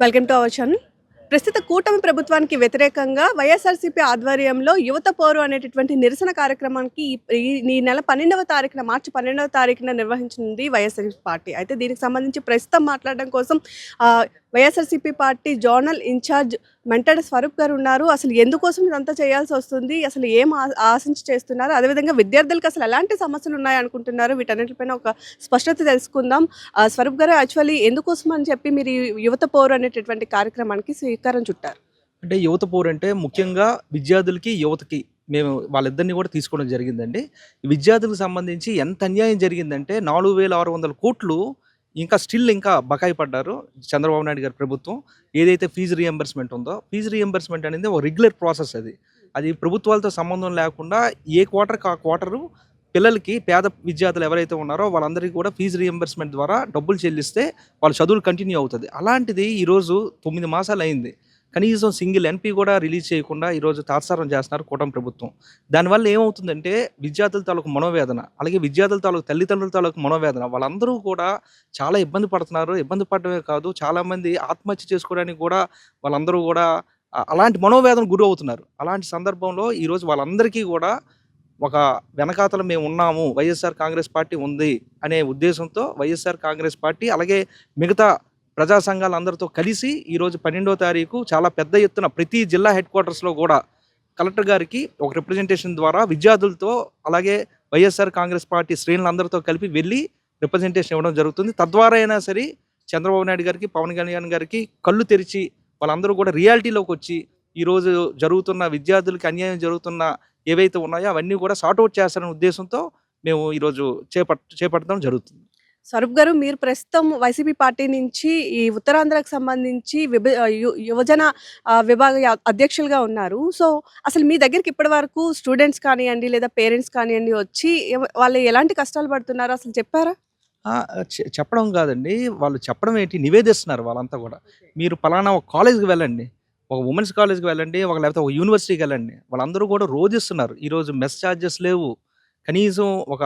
Welcome to our channel. ప్రస్తుత కూటమి ప్రభుత్వానికి వ్యతిరేకంగా వైఎస్ఆర్సీపీ ఆధ్వర్యంలో యువత పోరు అనేటటువంటి నిరసన కార్యక్రమానికి ఈ నెల 12వ తారీఖున మార్చి 12వ తారీఖున నిర్వహించింది వైఎస్ఆర్సీపీ పార్టీ. అయితే దీనికి సంబంధించి ప్రస్తుతం మాట్లాడడం కోసం YSRCP party zonal in charge Mentada Swaroop garu ఉన్నారు. అసలు ఎందుకోసం ఇదంతా చేయాల్సి వస్తుంది, అసలు ఏం ఆశించి చేస్తున్నారు, అదేవిధంగా విద్యార్థులకు అసలు ఎలాంటి సమస్యలు ఉన్నాయి అనుకుంటున్నారు, వీటన్నిటిపైన ఒక స్పష్టత తెలుసుకుందాం. స్వరూప్ గారు, యాక్చువల్లీ ఎందుకోసం అని చెప్పి మీరు ఈ యువత పోరు అనేటటువంటి కార్యక్రమానికి శ్రీకారం చుట్టారు? అంటే యువత పోరు అంటే ముఖ్యంగా విద్యార్థులకి, యువతకి మేము వాళ్ళిద్దరిని కూడా తీసుకోవడం జరిగిందండి. విద్యార్థులకు సంబంధించి ఎంత అన్యాయం జరిగిందంటే 4,600 కోట్లు ఇంకా బకాయి పడ్డారు చంద్రబాబు నాయుడు గారి ప్రభుత్వం. ఏదైతే ఫీజు రీఎంబర్స్మెంట్ ఉందో, ఫీజు రీఎంబర్స్మెంట్ అనేది ఒక రెగ్యులర్ ప్రాసెస్. అది ప్రభుత్వాలతో సంబంధం లేకుండా ఏ క్వార్టర్కి ఆ క్వార్టరు పిల్లలకి, పేద విద్యార్థులు ఎవరైతే ఉన్నారో వాళ్ళందరికీ కూడా ఫీజు రీఎంబర్స్మెంట్ ద్వారా డబ్బులు చెల్లిస్తే వాళ్ళ చదువులు కంటిన్యూ అవుతుంది. అలాంటిది ఈరోజు 9 మాసాలు అయింది, కనీసం సింగిల్ ఎన్పీ కూడా రిలీజ్ చేయకుండా ఈరోజు తాత్సారం చేస్తున్నారు కూటమి ప్రభుత్వం. దానివల్ల ఏమవుతుందంటే విద్యార్థుల తాలూకు మనోవేదన, అలాగే విద్యార్థుల తాలూకు తల్లిదండ్రుల తాలూకు మనోవేదన, వాళ్ళందరూ కూడా చాలా ఇబ్బంది పడుతున్నారు. ఇబ్బంది పడటమే కాదు, చాలామంది ఆత్మహత్య చేసుకోవడానికి కూడా వాళ్ళందరూ కూడా అలాంటి మనోవేదన గురి అవుతున్నారు. అలాంటి సందర్భంలో ఈరోజు వాళ్ళందరికీ కూడా ఒక వెనకాతల మేము ఉన్నాము, వైఎస్ఆర్ కాంగ్రెస్ పార్టీ ఉంది అనే ఉద్దేశంతో వైఎస్ఆర్ కాంగ్రెస్ పార్టీ అలాగే మిగతా ప్రజా సంఘాలందరితో కలిసి ఈరోజు 12వ తారీఖు చాలా పెద్ద ఎత్తున ప్రతి జిల్లా హెడ్ క్వార్టర్స్లో కూడా కలెక్టర్ గారికి ఒక రిప్రజెంటేషన్ ద్వారా విద్యార్థులతో అలాగే వైఎస్ఆర్ కాంగ్రెస్ పార్టీ శ్రేణులందరితో కలిపి వెళ్ళి రిప్రజెంటేషన్ ఇవ్వడం జరుగుతుంది. తద్వారా అయినా సరే చంద్రబాబు నాయుడు గారికి, పవన్ కళ్యాణ్ గారికి కళ్ళు తెరిచి వాళ్ళందరూ కూడా రియాలిటీలోకి వచ్చి ఈరోజు జరుగుతున్న విద్యార్థులకి అన్యాయం జరుగుతున్న ఏవైతే ఉన్నాయో అవన్నీ కూడా సార్ట్అవుట్ చేస్తారనే ఉద్దేశంతో మేము ఈరోజు చేపట్టడం జరుగుతుంది. స్వరూప్ గారు, మీరు ప్రస్తుతం వైసీపీ పార్టీ నుంచి ఈ ఉత్తరాంధ్రకు సంబంధించి యువజన విభాగ అధ్యక్షులుగా ఉన్నారు. సో అసలు మీ దగ్గరికి ఇప్పటి వరకు స్టూడెంట్స్ కానివ్వండి లేదా పేరెంట్స్ కానివ్వండి వచ్చి వాళ్ళు ఎలాంటి కష్టాలు పడుతున్నారో అసలు చెప్పారా? చెప్పడం కాదండి, వాళ్ళు చెప్పడం ఏంటి, నివేదిస్తున్నారు వాళ్ళంతా కూడా. మీరు పలానా ఒక కాలేజ్కి వెళ్ళండి, ఒక ఉమెన్స్ కాలేజ్కి వెళ్ళండి, లేకపోతే ఒక యూనివర్సిటీకి వెళ్ళండి, వాళ్ళందరూ కూడా రోజు ఇస్తున్నారు. ఈరోజు మెస్ ఛార్జెస్ లేవు, కనీసం ఒక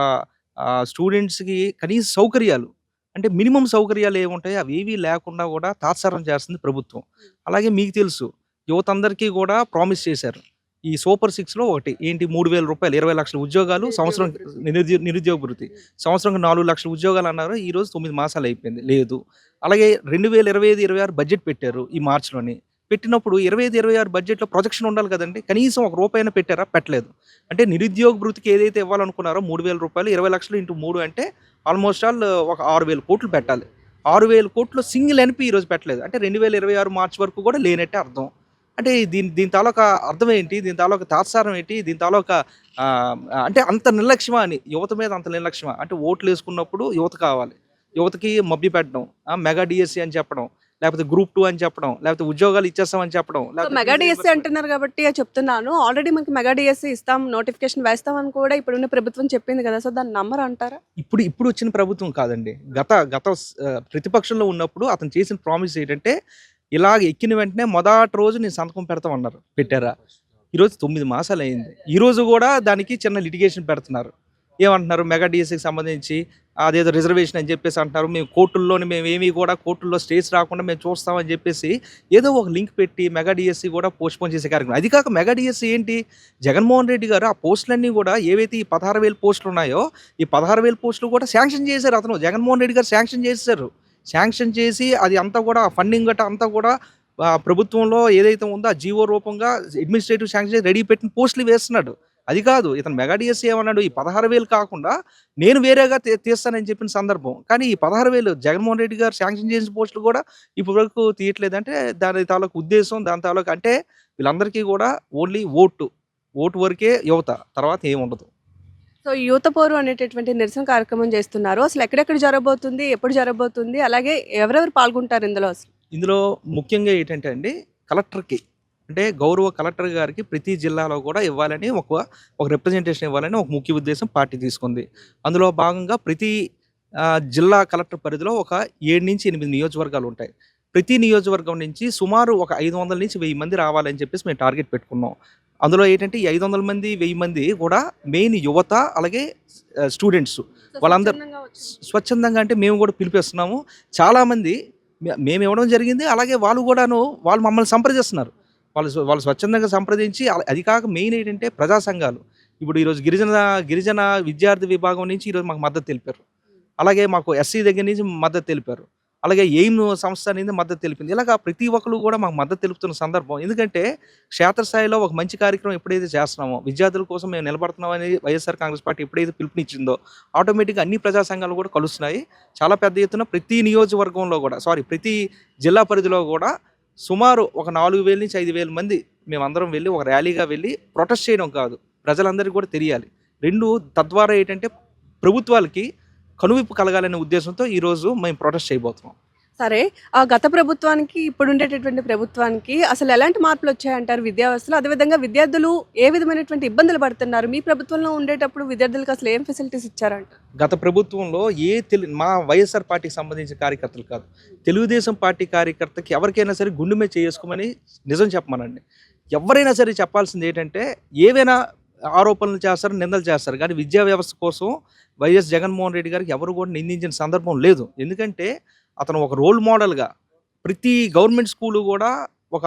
స్టూడెంట్స్కి కనీస సౌకర్యాలు అంటే మినిమం సౌకర్యాలు ఏముంటాయి అవి ఏవీ లేకుండా కూడా తాత్సారం చేస్తుంది ప్రభుత్వం. అలాగే మీకు తెలుసు, యువత అందరికీ కూడా ప్రామిస్ చేశారు. ఈ సూపర్ 6లో ఒకటి ఏంటి, 3,000 రూపాయలు, 20 లక్షల ఉద్యోగాలు, సంవత్సరం నిరుద్యోగ భృతి, సంవత్సరంకి 4 లక్షల ఉద్యోగాలు అన్నారు. ఈరోజు 9 మాసాలు అయిపోయింది, లేదు. అలాగే 2025-26 బడ్జెట్ పెట్టారు ఈ మార్చిలోని. పెట్టినప్పుడు 25-26 బడ్జెట్లో ప్రొజెక్షన్ ఉండాలి కదండి, కనీసం ఒక రూపాయినా పెట్టారా? పెట్టలేదు. అంటే నిరుద్యోగ భృతికి ఏదైతే ఇవ్వాలనుకున్నారో 3,000 రూపాయలు, 20 లక్షలు ఇంటూ 3 అంటే ఆల్మోస్ట్ ఆల్ ఒక 6,000 కోట్లు పెట్టాలి. 6,000 కోట్లు సింగిల్ ఎన్పీ ఈరోజు పెట్టలేదు. అంటే 2026 మార్చి వరకు కూడా లేనట్టే అర్థం. అంటే దీని తాలూకా అర్థం ఏంటి, దీని తాలూకా తాత్సారం ఏంటి, దీని తాలూకా అంటే అంత నిర్లక్ష్యమా అని, యువత మీద అంత నిర్లక్ష్యమా అంటే, ఓట్లు వేసుకున్నప్పుడు యువత కావాలి, యువతకి మభ్య పెట్టడం, మెగా డిఎస్సి అని చెప్పడం, లేకపోతే గ్రూప్ 2 అని చెప్పడం, లేకపోతే ఉద్యోగాలు ఇచ్చేస్తామని చెప్పడం. మెగా డిఎస్సి అంటున్నారు కాబట్టి చెప్తున్నాను, ఆల్రెడీ మనకి మెగా డిఎస్సి ఇస్తాం, నోటిఫికేషన్ వేస్తామని కూడా ఇప్పుడున్న ప్రభుత్వం చెప్పింది కదా. సో దాన్ని నమ్మరు అంటారా? ఇప్పుడు వచ్చిన ప్రభుత్వం కాదండి, గత ప్రతిపక్షంలో ఉన్నప్పుడు అతను చేసిన ప్రామిస్ ఏంటంటే, ఇలాగ ఎక్కిన వెంటనే మొదటి రోజు నేను సంతకం పెడతామన్నారు, పెట్టారా? ఈరోజు 9 మాసాలు అయింది, ఈరోజు కూడా దానికి చిన్న లిటిగేషన్ పెడుతున్నారు. ఏమంటున్నారు, మెగా డిఎస్సికి సంబంధించి అదేదో రిజర్వేషన్ అని చెప్పేసి అంటున్నారు. మేము ఏమీ కూడా కోర్టుల్లో స్టేస్ రాకుండా మేము చూస్తామని చెప్పేసి ఏదో ఒక లింక్ పెట్టి మెగా డిఎస్సి కూడా పోస్ట్పోన్ చేసే కార్యక్రమం. అది కాక మెగా డిఎస్సి ఏంటి, జగన్మోహన్ రెడ్డి గారు ఆ పోస్టులన్నీ కూడా ఏవైతే ఈ 16,000 పోస్టులు ఉన్నాయో ఈ 16,000 పోస్టులు కూడా శాంక్షన్ చేశారు. అతను జగన్మోహన్ రెడ్డి గారు శాంక్షన్ చేసి అది అంతా కూడా ఫండింగ్ గట్రా అంతా కూడా ప్రభుత్వంలో ఏదైతే ఉందో ఆ జీవో రూపంగా అడ్మినిస్ట్రేటివ్ శాంక్షన్ చేసి రెడీ పెట్టిన పోస్టులు వేస్తున్నాడు. అది కాదు, ఇతను మెగా డిఎస్సి ఏమన్నాడు, ఈ 16,000 కాకుండా నేను వేరేగా తీస్తానని చెప్పిన సందర్భం. కానీ ఈ 16,000 జగన్మోహన్ రెడ్డి గారు శాంక్షన్ చేసిన పోస్టులు కూడా ఇప్పటి వరకు తీయట్లేదంటే దాని తాలూకు ఉద్దేశం, దాని తాలూకు అంటే వీళ్ళందరికీ కూడా ఓన్లీ ఓటు వరకే యువత, తర్వాత ఏముండదు. సో యువత పోరు అనేటటువంటి నిరసన కార్యక్రమం చేస్తున్నారు. అసలు ఎక్కడెక్కడ జరగబోతుంది, ఎప్పుడు జరగబోతుంది, అలాగే ఎవరెవరు పాల్గొంటారు ఇందులో? ఇందులో ముఖ్యంగా ఏంటంటే అండి, కలెక్టర్కి అంటే గౌరవ కలెక్టర్ గారికి ప్రతి జిల్లాలో కూడా ఇవ్వాలని ఒక రిప్రజెంటేషన్ ఇవ్వాలని ఒక ముఖ్య ఉద్దేశం పార్టీ తీసుకుంది. అందులో భాగంగా ప్రతి జిల్లా కలెక్టర్ పరిధిలో ఒక 7 నుంచి 8 నియోజకవర్గాలు ఉంటాయి. ప్రతి నియోజకవర్గం నుంచి సుమారు ఒక 500 నుంచి 1000 మంది రావాలని చెప్పేసి మేము టార్గెట్ పెట్టుకున్నాం. అందులో ఏంటంటే ఈ 500 మంది 1000 మంది కూడా మెయిన్ యువత, అలాగే స్టూడెంట్స్ వాళ్ళందరూ స్వచ్ఛందంగా అంటే మేము కూడా పిలిపిస్తున్నాము. చాలామంది మేము ఇవ్వడం జరిగింది. అలాగే వాళ్ళు కూడాను వాళ్ళు మమ్మల్ని సంప్రదిస్తున్నారు. వాళ్ళు స్వచ్ఛందంగా సంప్రదించి అది కాక మెయిన్ ఏంటంటే ప్రజా సంఘాలు. ఇప్పుడు ఈరోజు గిరిజన విద్యార్థి విభాగం నుంచి ఈరోజు మాకు మద్దతు తెలిపారు. అలాగే మాకు ఎస్సీ దగ్గర నుంచి మద్దతు తెలిపారు. అలాగే ఎయిమ్ సంస్థ అనేది మద్దతు తెలిపింది. ఇలాగ ప్రతి ఒక్కరు కూడా మాకు మద్దతు తెలుపుతున్న సందర్భం. ఎందుకంటే క్షేత్రస్థాయిలో ఒక మంచి కార్యక్రమం ఎప్పుడైతే చేస్తున్నామో, విద్యార్థుల కోసం మేము నిలబడుతున్నామని వైఎస్ఆర్ కాంగ్రెస్ పార్టీ ఎప్పుడైతే పిలుపునిచ్చిందో, ఆటోమేటిక్‌గా అన్ని ప్రజా సంఘాలు కూడా కలుస్తున్నాయి. చాలా పెద్ద ఎత్తున ప్రతి నియోజకవర్గంలో కూడా ప్రతి జిల్లా పరిధిలో కూడా సుమారు ఒక 4000 నుంచి 5000 మంది మేమందరం వెళ్ళి ఒక ర్యాలీగా వెళ్ళి ప్రొటెస్ట్ చేయడం కాదు. ప్రజలందరికీ కూడా తెలియాలి. 2 తద్వారా ఏంటంటే ప్రభుత్వాలకి కనువిప్పు కలగాలనే ఉద్దేశంతో ఈరోజు మేము ప్రొటెస్ట్ చేయబోతున్నాం. సరే, ఆ గత ప్రభుత్వానికి ఇప్పుడు ఉండేటటువంటి ప్రభుత్వానికి అసలు ఎలాంటి మార్పులు వచ్చాయంటారు విద్యా వ్యవస్థలో? అదేవిధంగా విద్యార్థులు ఏ విధమైనటువంటి ఇబ్బందులు పడుతున్నారు? మీ ప్రభుత్వంలో ఉండేటప్పుడు విద్యార్థులకు అసలు ఏం ఫెసిలిటీస్ ఇచ్చారంట? గత ప్రభుత్వంలో మా వైఎస్ఆర్ పార్టీకి సంబంధించిన కార్యకర్తలు కాదు, తెలుగుదేశం పార్టీ కార్యకర్తకి ఎవరికైనా సరే గుండె మీద చేసుకోమని నిజం చెప్పమనండి. ఎవరైనా సరే చెప్పాల్సింది ఏంటంటే, ఏవైనా ఆరోపణలు చేస్తారు, నిందలు చేస్తారు, కానీ విద్యా వ్యవస్థ కోసం వైఎస్ జగన్మోహన్ రెడ్డి గారికి ఎవరు కూడా నిందించిన సందర్భం లేదు. ఎందుకంటే అతను ఒక రోల్ మోడల్గా ప్రతి గవర్నమెంట్ స్కూలు కూడా ఒక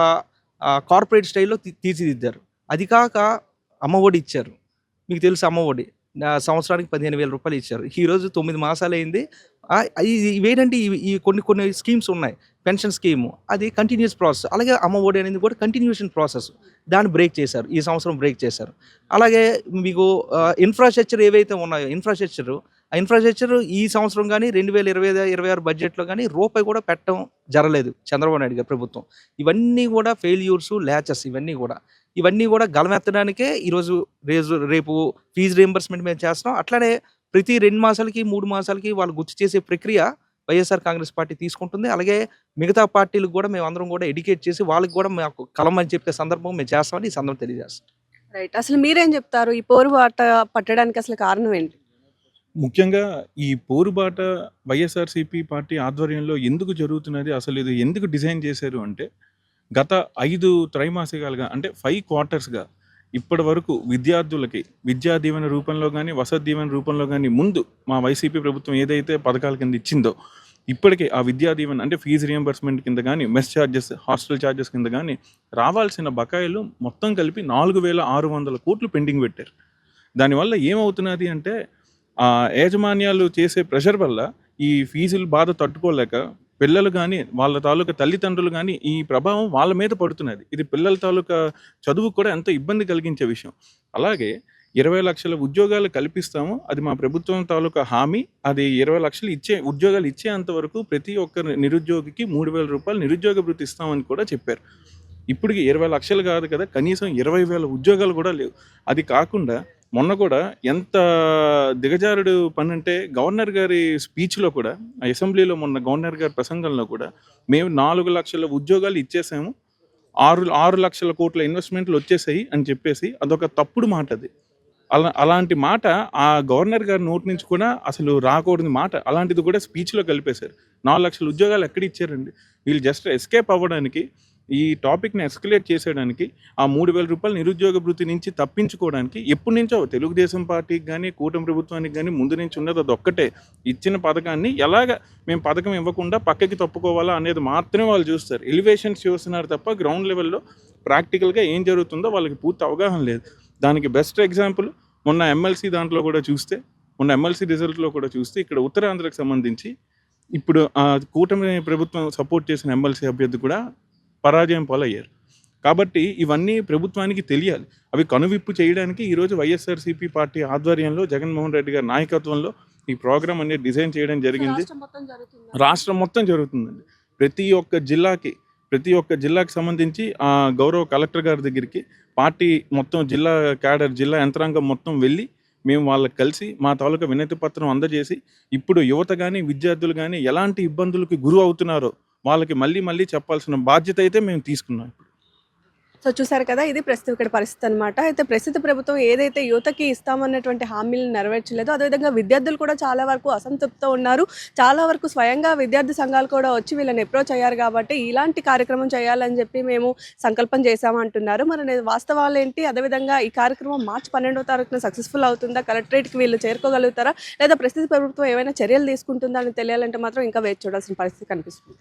కార్పొరేట్ స్టైల్లో తీర్చిదిద్దారు. అది కాక అమ్మఒడి ఇచ్చారు. మీకు తెలుసు అమ్మఒడి సంవత్సరానికి 15,000 రూపాయలు ఇచ్చారు. ఈరోజు 9 మాసాలు అయింది. ఇవేంటంటే ఈ కొన్ని స్కీమ్స్ ఉన్నాయి. పెన్షన్ స్కీము అది కంటిన్యూస్ ప్రాసెస్. అలాగే అమ్మఒడి అనేది కూడా కంటిన్యూషన్ ప్రాసెస్. దాన్ని బ్రేక్ చేశారు. ఈ సంవత్సరం బ్రేక్ చేశారు. అలాగే మీకు ఇన్ఫ్రాస్ట్రక్చర్ ఏవైతే ఉన్నాయో ఆ ఇన్ఫ్రాస్ట్రక్చర్ ఈ సంవత్సరం కానీ 2025-26 బడ్జెట్లో కానీ రూపాయి కూడా పెట్టడం జరగలేదు చంద్రబాబు నాయుడు గారి ప్రభుత్వం. ఇవన్నీ కూడా ఫెయిల్యూర్స్, ల్యాచెస్ ఇవన్నీ కూడా గలమెత్తడానికే ఈరోజు రేపు ఫీజు రీయింబర్స్మెంట్ మేము చేస్తున్నాం. అట్లానే ప్రతి 2 మాసాలకి 3 మాసాలకి వాళ్ళు గుర్తు చేసే ప్రక్రియ వైఎస్ఆర్ కాంగ్రెస్ పార్టీ తీసుకుంటుంది. అలాగే మిగతా పార్టీలకు కూడా మేము అందరం కూడా ఎడ్యుకేట్ చేసి వాళ్ళకి కూడా మాకు కలమని చెప్పే సందర్భం మేము చేస్తామని ఈ సందర్భం తెలియజేస్తాం. రైట్. అసలు మీరేం చెప్తారు? ఈ పోరుబాట పట్టడానికి అసలు కారణం ఏంటి? ముఖ్యంగా ఈ పోరుబాట వైఎస్ఆర్‌సీపీ పార్టీ ఆధ్వర్యంలో ఎందుకు జరుగుతున్నది? అసలు ఇది ఎందుకు డిజైన్ చేశారు అంటే, గత 5 త్రైమాసికాలుగా అంటే 5 క్వార్టర్స్‌గా ఇప్పటి వరకు విద్యార్థులకి విద్యా దీవెన రూపంలో కానీ, వసతి దీవెన రూపంలో కానీ ముందు మా వైసీపీ ప్రభుత్వం ఏదైతే పథకాల కింద ఇచ్చిందో, ఇప్పటికే ఆ విద్యా దీవెన అంటే ఫీజు రియంబర్స్మెంట్ కింద కానీ, మెస్ ఛార్జెస్, హాస్టల్ ఛార్జెస్ కింద కానీ రావాల్సిన బకాయిలు మొత్తం కలిపి 4,600 కోట్లు పెండింగ్ పెట్టారు. దానివల్ల ఏమవుతున్నది అంటే, యాజమాన్యాలు చేసే ప్రెషర్ వల్ల ఈ ఫీజులు బాధ తట్టుకోలేక పిల్లలు కానీ, వాళ్ళ తాలూకా తల్లిదండ్రులు కానీ ఈ ప్రభావం వాళ్ళ మీద పడుతున్నది. ఇది పిల్లల తాలూకా చదువుకు కూడా ఎంతో ఇబ్బంది కలిగించే విషయం. అలాగే 20 లక్షల ఉద్యోగాలు కల్పిస్తాము, అది మా ప్రభుత్వం తాలూకా హామీ. అది 20 లక్షలు ఉద్యోగాలు ఇచ్చేంత వరకు ప్రతి ఒక్క నిరుద్యోగికి 3,000 రూపాయలు నిరుద్యోగ భృతి ఇస్తామని కూడా చెప్పారు. ఇప్పటికి 20 లక్షలు కాదు కదా, కనీసం 20,000 ఉద్యోగాలు కూడా లేవు. అది కాకుండా మొన్న కూడా ఎంత దిగజారుడు పని అంటే, గవర్నర్ గారి స్పీచ్లో కూడా, అసెంబ్లీలో మొన్న గవర్నర్ గారి ప్రసంగంలో కూడా, మేము 4 లక్షల ఉద్యోగాలు ఇచ్చేసాము, 6 లక్షల కోట్ల ఇన్వెస్ట్మెంట్లు వచ్చేసాయి అని చెప్పేసి అదొక తప్పుడు మాట. అది అలాంటి మాట ఆ గవర్నర్ గారి నోటి నుంచి కూడా అసలు రాకూడని మాట. అలాంటిది కూడా స్పీచ్లో కలిపేశారు. 4 లక్షల ఉద్యోగాలు ఎక్కడ ఇచ్చారండి? వీళ్ళు జస్ట్ ఎస్కేప్ అవ్వడానికి, ఈ టాపిక్ని ఎస్కలేట్ చేసేయడానికి, ఆ 3,000 రూపాయలు నిరుద్యోగ భృతి నుంచి తప్పించుకోవడానికి ఎప్పటి నుంచో తెలుగుదేశం పార్టీకి కానీ, కూటమి ప్రభుత్వానికి కానీ ముందు నుంచి ఉన్నది అదొక్కటే. ఇచ్చిన పథకాన్ని ఎలాగ మేము పథకం ఇవ్వకుండా పక్కకి తప్పుకోవాలా అనేది మాత్రమే వాళ్ళు చూస్తారు. ఎలివేషన్స్ చూస్తున్నారు తప్ప గ్రౌండ్ లెవెల్లో ప్రాక్టికల్గా ఏం జరుగుతుందో వాళ్ళకి పూర్తి అవగాహన లేదు. దానికి బెస్ట్ ఎగ్జాంపుల్ మొన్న ఎమ్మెల్సీ రిజల్ట్లో కూడా చూస్తే ఇక్కడ ఉత్తరాంధ్రకు సంబంధించి ఇప్పుడు కూటమి ప్రభుత్వం సపోర్ట్ చేసిన ఎమ్మెల్సీ అభ్యర్థి కూడా పరాజయం పాలయ్యారు. కాబట్టి ఇవన్నీ ప్రభుత్వానికి తెలియాలి. అవి కనువిప్పు చేయడానికి ఈరోజు వైఎస్ఆర్‌సీపీ పార్టీ ఆధ్వర్యంలో జగన్మోహన్ రెడ్డి గారి నాయకత్వంలో ఈ ప్రోగ్రామ్ అనేది డిజైన్ చేయడం జరిగింది. రాష్ట్రం మొత్తం జరుగుతుందండి. ప్రతి ఒక్క జిల్లాకి సంబంధించి ఆ గౌరవ కలెక్టర్ గారి దగ్గరికి పార్టీ మొత్తం జిల్లా యంత్రాంగం మొత్తం వెళ్ళి మేము వాళ్ళకి కలిసి మా తాలూకా వినతి పత్రం అందజేసి, ఇప్పుడు యువత కానీ, విద్యార్థులు కానీ ఎలాంటి ఇబ్బందులకి గురి అవుతున్నారో వాళ్ళకి మళ్ళీ చెప్పాల్సిన బాధ్యత అయితే మేము తీసుకున్నాం. సో చూసారు కదా, ఇది ప్రస్తుతం ఇక్కడ పరిస్థితి అనమాట. అయితే ప్రస్తుత ప్రభుత్వం ఏదైతే యువతకి ఇస్తామన్నటువంటి హామీలను నెరవేర్చలేదో, అదేవిధంగా విద్యార్థులు కూడా చాలా వరకు అసంతృప్తితో ఉన్నారు. చాలా వరకు స్వయంగా విద్యార్థి సంఘాలు కూడా వచ్చి వీళ్ళని అప్రోచ్ అయ్యారు కాబట్టి ఇలాంటి కార్యక్రమం చేయాలని చెప్పి మేము సంకల్పం చేశామంటున్నారు. మరి వాస్తవాలు ఏంటి? అదేవిధంగా ఈ కార్యక్రమం మార్చి 12వ తారీఖున సక్సెస్ఫుల్ అవుతుందా? కలెక్టరేట్కి వీళ్ళు చేరుకోగలుగుతారా? లేదా ప్రస్తుత ప్రభుత్వం ఏమైనా చర్యలు తీసుకుంటుందా అని తెలియాలంటే మాత్రం ఇంకా వేచి చూడాల్సిన పరిస్థితి కనిపిస్తుంది.